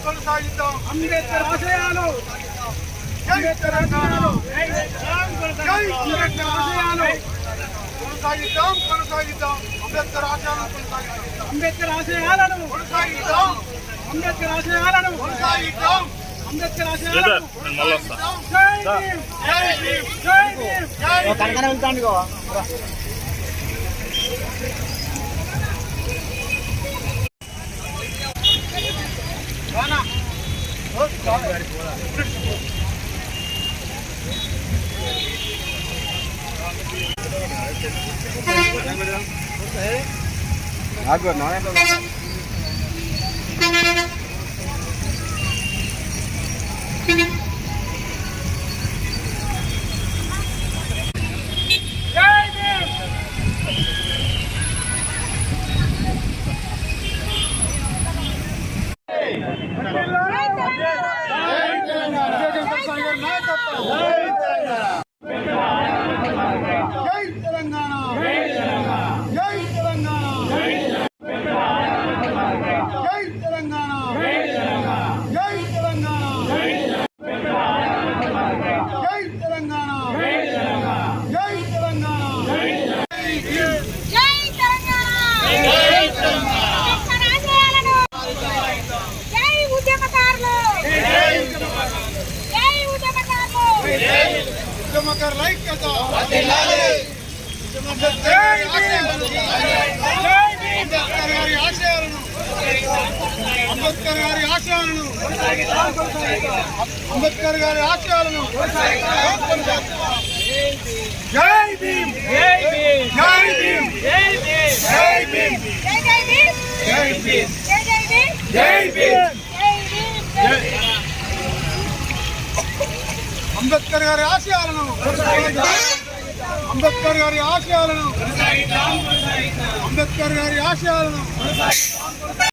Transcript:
కొనసాగిద్దాం అంబేద్కర్ ఆశయాలు జై తెలంగాణ జై తెలంగాణ కొనసాగిద్దాం అంబేద్కర్ ఆశయాలను కొనసాగిద్దాం కనకన వెళ్తాండి అంబేద్కర్ గారి ఆశయాలను జై భీమ్ జై భీమ్ జై భీమ్ జై భీమ్ జై భీమ్ జై భీమ్ జై భీమ్ అంబేద్కర్ గారి ఆశయాలను అంబేద్కర్ గారి ఆశయాలను